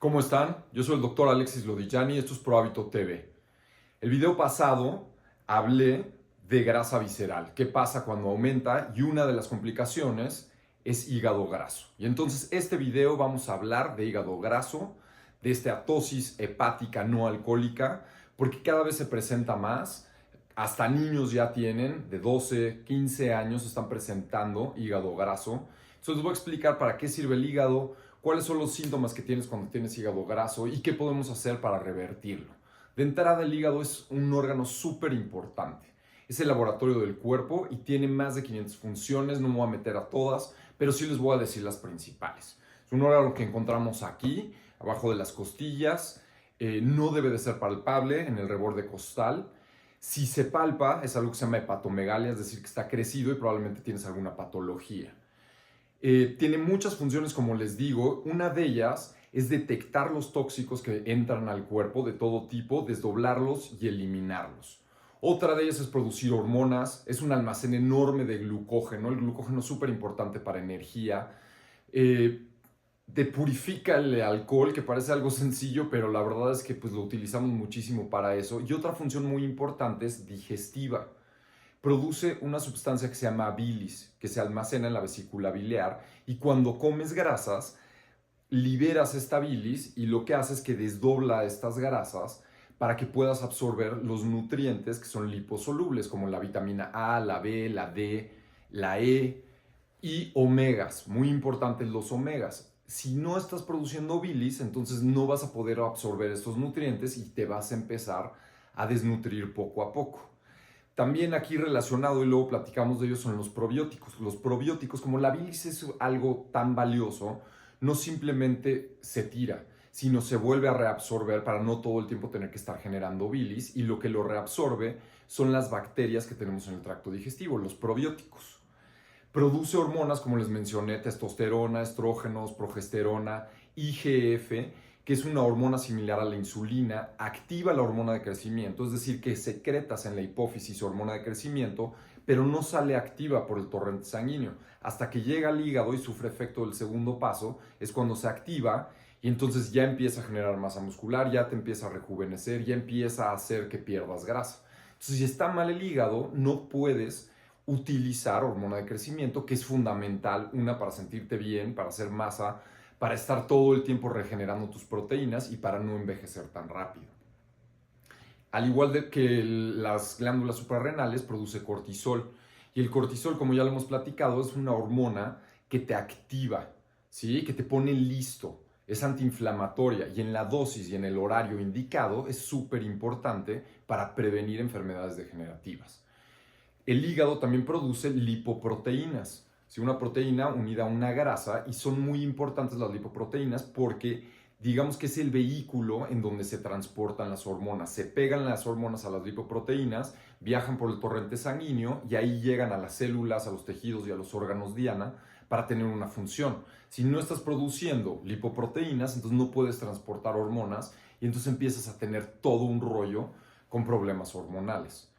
¿Cómo están? Yo soy el doctor Alexis Lodillani y esto es ProHábito TV. El video pasado hablé de grasa visceral, qué pasa cuando aumenta y una de las complicaciones es hígado graso. Y entonces este video vamos a hablar de hígado graso, de esteatosis hepática no alcohólica, porque cada vez se presenta más, hasta niños ya tienen de 12, 15 años están presentando hígado graso. Entonces les voy a explicar para qué sirve el hígado, cuáles son los síntomas que tienes cuando tienes hígado graso y qué podemos hacer para revertirlo. De entrada, el hígado es un órgano súper importante. Es el laboratorio del cuerpo y tiene más de 500 funciones, no me voy a meter a todas, pero sí les voy a decir las principales. Es un órgano que encontramos aquí, abajo de las costillas, no debe de ser palpable en el reborde costal. Si se palpa, es algo que se llama hepatomegalia, es decir, que está crecido y probablemente tienes alguna patología. Tiene muchas funciones, como les digo. Una de ellas es detectar los tóxicos que entran al cuerpo de todo tipo, desdoblarlos y eliminarlos. Otra de ellas es producir hormonas. Es un almacén enorme de glucógeno. El glucógeno es súper importante para energía. Te purifica el alcohol, que parece algo sencillo, pero la verdad es que pues, lo utilizamos muchísimo para eso. Y otra función muy importante es digestiva. Produce una sustancia que se llama bilis, que se almacena en la vesícula biliar, y cuando comes grasas, liberas esta bilis y lo que hace es que desdobla estas grasas para que puedas absorber los nutrientes que son liposolubles, como la vitamina A, la B, la D, la E y omegas. Muy importantes los omegas. Si no estás produciendo bilis, entonces no vas a poder absorber estos nutrientes y te vas a empezar a desnutrir poco a poco. También aquí relacionado, y luego platicamos de ellos, son los probióticos. Los probióticos, como la bilis es algo tan valioso, no simplemente se tira, sino se vuelve a reabsorber para no todo el tiempo tener que estar generando bilis, y lo que lo reabsorbe son las bacterias que tenemos en el tracto digestivo, los probióticos. Produce hormonas, como les mencioné, testosterona, estrógenos, progesterona, IGF, que es una hormona similar a la insulina, activa la hormona de crecimiento, es decir, que secretas en la hipófisis hormona de crecimiento, pero no sale activa por el torrente sanguíneo. Hasta que llega al hígado y sufre efecto del segundo paso, es cuando se activa y entonces ya empieza a generar masa muscular, ya te empieza a rejuvenecer, ya empieza a hacer que pierdas grasa. Entonces, si está mal el hígado, no puedes utilizar hormona de crecimiento, que es fundamental, una, para sentirte bien, para hacer masa, para estar todo el tiempo regenerando tus proteínas y para no envejecer tan rápido. Al igual de que las glándulas suprarrenales, produce cortisol. Y el cortisol, como ya lo hemos platicado, es una hormona que te activa, ¿sí? Que te pone listo. Es antiinflamatoria y en la dosis y en el horario indicado es súper importante para prevenir enfermedades degenerativas. El hígado también produce lipoproteínas, ¿sí? Una proteína unida a una grasa, y son muy importantes las lipoproteínas porque digamos que es el vehículo en donde se transportan las hormonas. Se pegan las hormonas a las lipoproteínas, viajan por el torrente sanguíneo y ahí llegan a las células, a los tejidos y a los órganos diana para tener una función. Si no estás produciendo lipoproteínas, entonces no puedes transportar hormonas y entonces empiezas a tener todo un rollo con problemas hormonales.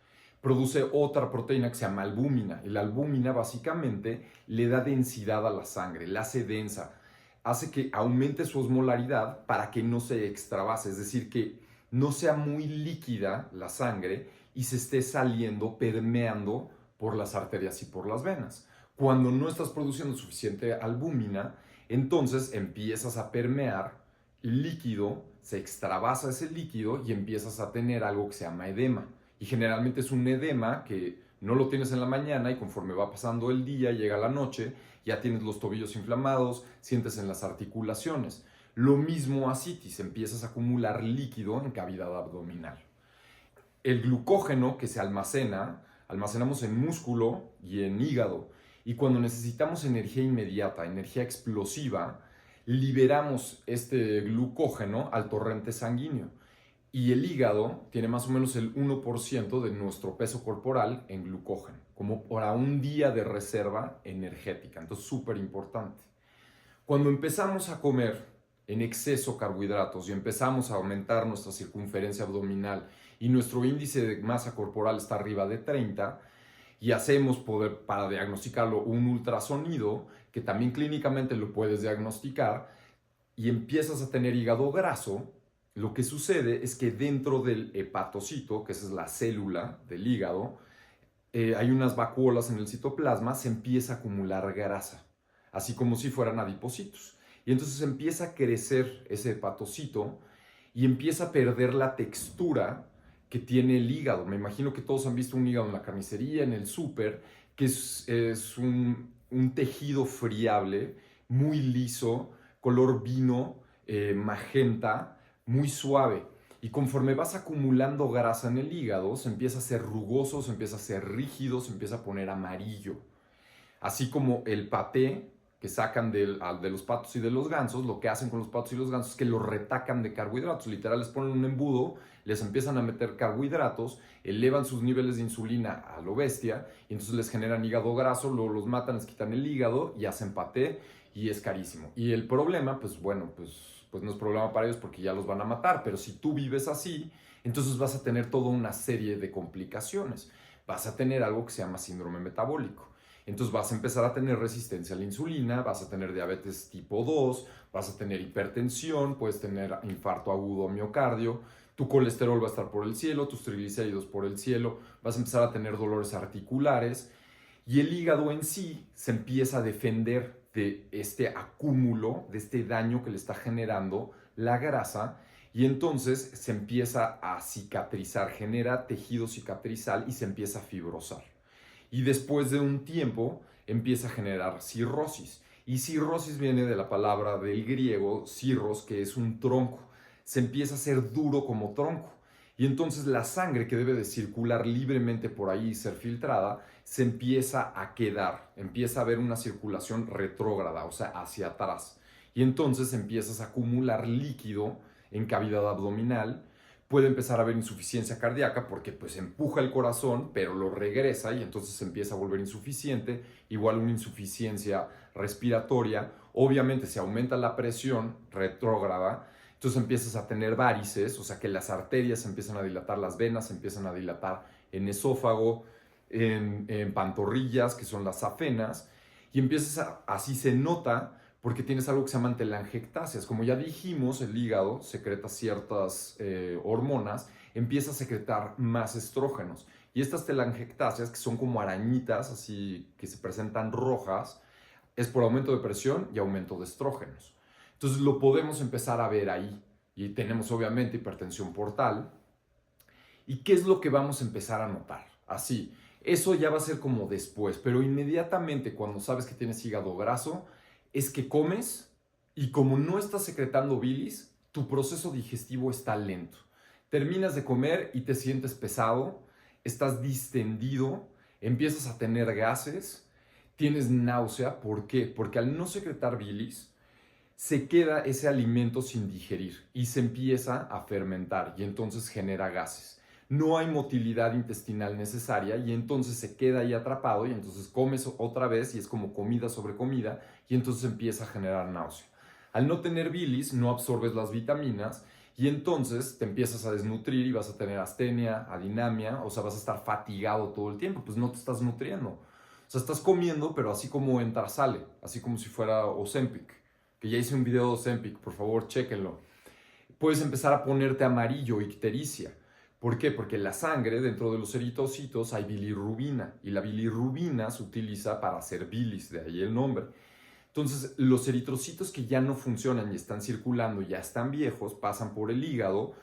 Produce otra proteína que se llama albúmina. Y la albúmina básicamente le da densidad a la sangre, la hace densa, hace que aumente su osmolaridad para que no se extravase, es decir, que no sea muy líquida la sangre y se esté saliendo, permeando por las arterias y por las venas. Cuando no estás produciendo suficiente albúmina, entonces empiezas a permear líquido, se extravasa ese líquido y empiezas a tener algo que se llama edema. Y generalmente es un edema que no lo tienes en la mañana y conforme va pasando el día, llega la noche, ya tienes los tobillos inflamados, sientes en las articulaciones. Lo mismo ascitis, empiezas a acumular líquido en cavidad abdominal. El glucógeno que se almacenamos en músculo y en hígado. Y cuando necesitamos energía inmediata, energía explosiva, liberamos este glucógeno al torrente sanguíneo. Y el hígado tiene más o menos el 1% de nuestro peso corporal en glucógeno, como para un día de reserva energética. Entonces, súper importante. Cuando empezamos a comer en exceso carbohidratos y empezamos a aumentar nuestra circunferencia abdominal y nuestro índice de masa corporal está arriba de 30, y hacemos para diagnosticarlo un ultrasonido, que también clínicamente lo puedes diagnosticar, y empiezas a tener hígado graso, lo que sucede es que dentro del hepatocito, que esa es la célula del hígado, hay unas vacuolas en el citoplasma, se empieza a acumular grasa, así como si fueran adipocitos. Y entonces empieza a crecer ese hepatocito y empieza a perder la textura que tiene el hígado. Me imagino que todos han visto un hígado en la carnicería, en el súper, que es un tejido friable, muy liso, color vino, magenta, muy suave. Y conforme vas acumulando grasa en el hígado, se empieza a hacer rugoso, se empieza a hacer rígido, se empieza a poner amarillo. Así como el paté que sacan de los patos y de los gansos, lo que hacen con los patos y los gansos es que los retacan de carbohidratos. Literal, les ponen un embudo, les empiezan a meter carbohidratos, elevan sus niveles de insulina a lo bestia, y entonces les generan hígado graso, luego los matan, les quitan el hígado y hacen paté, y es carísimo. Y el problema, pues bueno, pues no es problema para ellos porque ya los van a matar, pero si tú vives así, entonces vas a tener toda una serie de complicaciones. Vas a tener algo que se llama síndrome metabólico. Entonces vas a empezar a tener resistencia a la insulina, vas a tener diabetes tipo 2, vas a tener hipertensión, puedes tener infarto agudo o miocardio, tu colesterol va a estar por el cielo, tus triglicéridos por el cielo, vas a empezar a tener dolores articulares y el hígado en sí se empieza a defender de este acúmulo, de este daño que le está generando la grasa y entonces se empieza a cicatrizar, genera tejido cicatrizal y se empieza a fibrosar. Y después de un tiempo empieza a generar cirrosis. Y cirrosis viene de la palabra del griego cirros, que es un tronco. Se empieza a hacer duro como tronco. Y entonces la sangre que debe de circular libremente por ahí y ser filtrada, se empieza a quedar. Empieza a haber una circulación retrógrada, o sea, hacia atrás. Y entonces empiezas a acumular líquido en cavidad abdominal. Puede empezar a haber insuficiencia cardíaca porque pues empuja el corazón, pero lo regresa y entonces se empieza a volver insuficiente, igual una insuficiencia respiratoria. Obviamente se aumenta la presión retrógrada, entonces empiezas a tener varices, o sea que las arterias se empiezan a dilatar, las venas se empiezan a dilatar en esófago, en pantorrillas, que son las safenas, y así se nota porque tienes algo que se llaman telangiectasias. Como ya dijimos, el hígado secreta ciertas hormonas, empieza a secretar más estrógenos. Y estas telangiectasias, que son como arañitas, así que se presentan rojas, es por aumento de presión y aumento de estrógenos. Entonces lo podemos empezar a ver ahí. Y tenemos obviamente hipertensión portal. ¿Y qué es lo que vamos a empezar a notar? Así, eso ya va a ser como después, pero inmediatamente cuando sabes que tienes hígado graso, es que comes y como no estás secretando bilis, tu proceso digestivo está lento. Terminas de comer y te sientes pesado, estás distendido, empiezas a tener gases, tienes náusea. ¿Por qué? Porque al no secretar bilis, se queda ese alimento sin digerir y se empieza a fermentar y entonces genera gases. No hay motilidad intestinal necesaria y entonces se queda ahí atrapado y entonces comes otra vez y es como comida sobre comida y entonces empieza a generar náusea. Al no tener bilis no absorbes las vitaminas y entonces te empiezas a desnutrir y vas a tener astenia, adinamia, o sea, vas a estar fatigado todo el tiempo, pues no te estás nutriendo. O sea, estás comiendo, pero así como entra, sale, así como si fuera Ozempic, que ya hice un video de Ozempic, por favor, chéquenlo. Puedes empezar a ponerte amarillo, ictericia. ¿Por qué? Porque en la sangre, dentro de los eritrocitos, hay bilirrubina y la bilirrubina se utiliza para hacer bilis, de ahí el nombre. Entonces, los eritrocitos que ya no funcionan y están circulando, ya están viejos, pasan por el hígado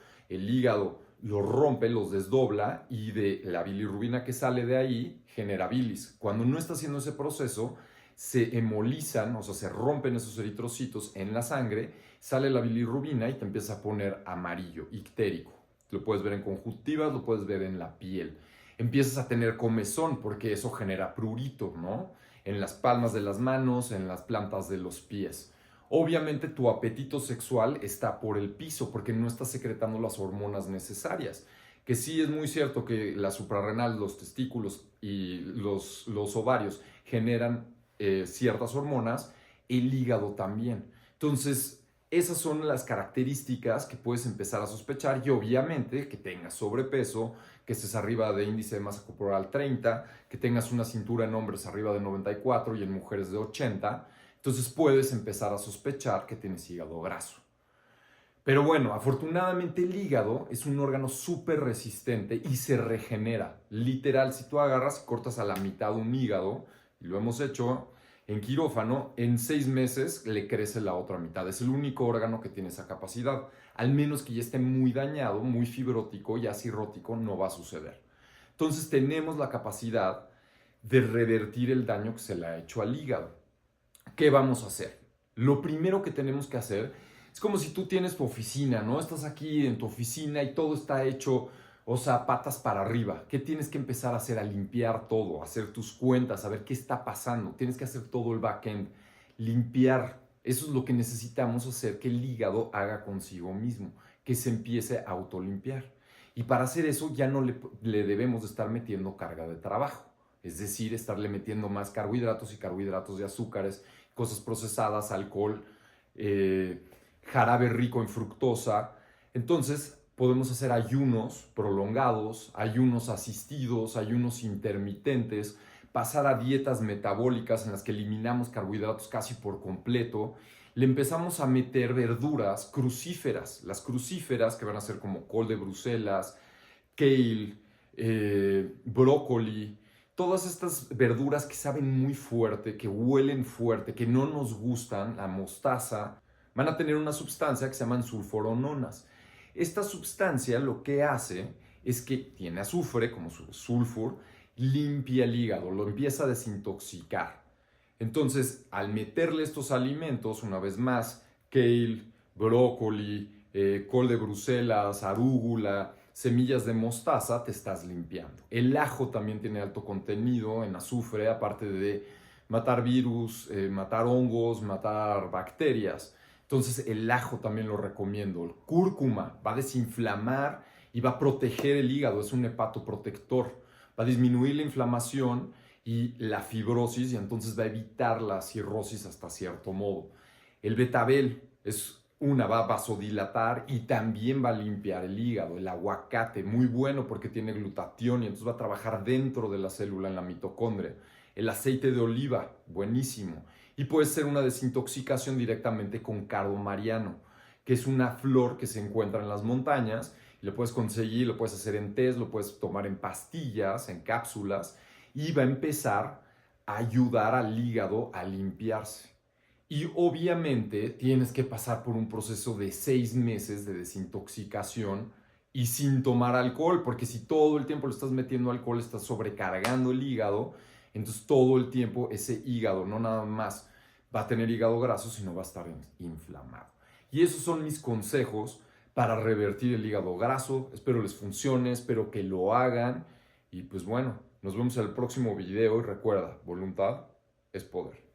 los rompe, los desdobla y de la bilirrubina que sale de ahí genera bilis. Cuando no está haciendo ese proceso, se hemolizan, o sea, se rompen esos eritrocitos en la sangre, sale la bilirrubina y te empieza a poner amarillo, ictérico. Lo puedes ver en conjuntivas, lo puedes ver en la piel. Empiezas a tener comezón porque eso genera prurito, ¿no? En las palmas de las manos, en las plantas de los pies. Obviamente tu apetito sexual está por el piso porque no estás secretando las hormonas necesarias. Que sí es muy cierto que la suprarrenal, los testículos y los ovarios generan ciertas hormonas, el hígado también. Entonces, esas son las características que puedes empezar a sospechar y obviamente que tengas sobrepeso, que estés arriba de índice de masa corporal 30, que tengas una cintura en hombres arriba de 94 y en mujeres de 80. Entonces puedes empezar a sospechar que tienes hígado graso. Pero bueno, afortunadamente el hígado es un órgano súper resistente y se regenera. Literal, si tú agarras y cortas a la mitad un hígado, y lo hemos hecho en quirófano, en 6 meses le crece la otra mitad. Es el único órgano que tiene esa capacidad. Al menos que ya esté muy dañado, muy fibrótico, ya cirrótico, no va a suceder. Entonces tenemos la capacidad de revertir el daño que se le ha hecho al hígado. ¿Qué vamos a hacer? Lo primero que tenemos que hacer es como si tú tienes tu oficina, ¿no? Estás aquí en tu oficina y todo está hecho, o sea, patas para arriba. ¿Qué tienes que empezar a hacer? A limpiar todo, a hacer tus cuentas, a ver qué está pasando. Tienes que hacer todo el backend, limpiar. Eso es lo que necesitamos hacer que el hígado haga consigo mismo, que se empiece a autolimpiar. Y para hacer eso ya no le debemos de estar metiendo carga de trabajo. Es decir, estarle metiendo más carbohidratos y carbohidratos de azúcares, cosas procesadas, alcohol, jarabe rico en fructosa. Entonces podemos hacer ayunos prolongados, ayunos asistidos, ayunos intermitentes, pasar a dietas metabólicas en las que eliminamos carbohidratos casi por completo. Le empezamos a meter verduras crucíferas, las crucíferas que van a ser como col de Bruselas, kale, brócoli, todas estas verduras que saben muy fuerte, que huelen fuerte, que no nos gustan, la mostaza, van a tener una sustancia que se llaman sulforononas. Esta sustancia lo que hace es que tiene azufre, como su sulfur, limpia el hígado, lo empieza a desintoxicar. Entonces, al meterle estos alimentos, una vez más, kale, brócoli, col de Bruselas, arúgula, semillas de mostaza, te estás limpiando. El ajo también tiene alto contenido en azufre, aparte de matar virus, matar hongos, matar bacterias. Entonces el ajo también lo recomiendo. El cúrcuma va a desinflamar y va a proteger el hígado, es un hepatoprotector. Va a disminuir la inflamación y la fibrosis y entonces va a evitar la cirrosis hasta cierto modo. El betabel va a vasodilatar y también va a limpiar el hígado. El aguacate, muy bueno porque tiene glutatión y entonces va a trabajar dentro de la célula en la mitocondria. El aceite de oliva, buenísimo. Y puede ser una desintoxicación directamente con cardo mariano, que es una flor que se encuentra en las montañas. Lo puedes conseguir, lo puedes hacer en tés, lo puedes tomar en pastillas, en cápsulas, y va a empezar a ayudar al hígado a limpiarse. Y obviamente tienes que pasar por un proceso de 6 meses de desintoxicación y sin tomar alcohol, porque si todo el tiempo le estás metiendo alcohol, estás sobrecargando el hígado, entonces todo el tiempo ese hígado no nada más va a tener hígado graso, sino va a estar inflamado. Y esos son mis consejos para revertir el hígado graso. Espero les funcione, espero que lo hagan. Y pues bueno, nos vemos en el próximo video y recuerda, voluntad es poder.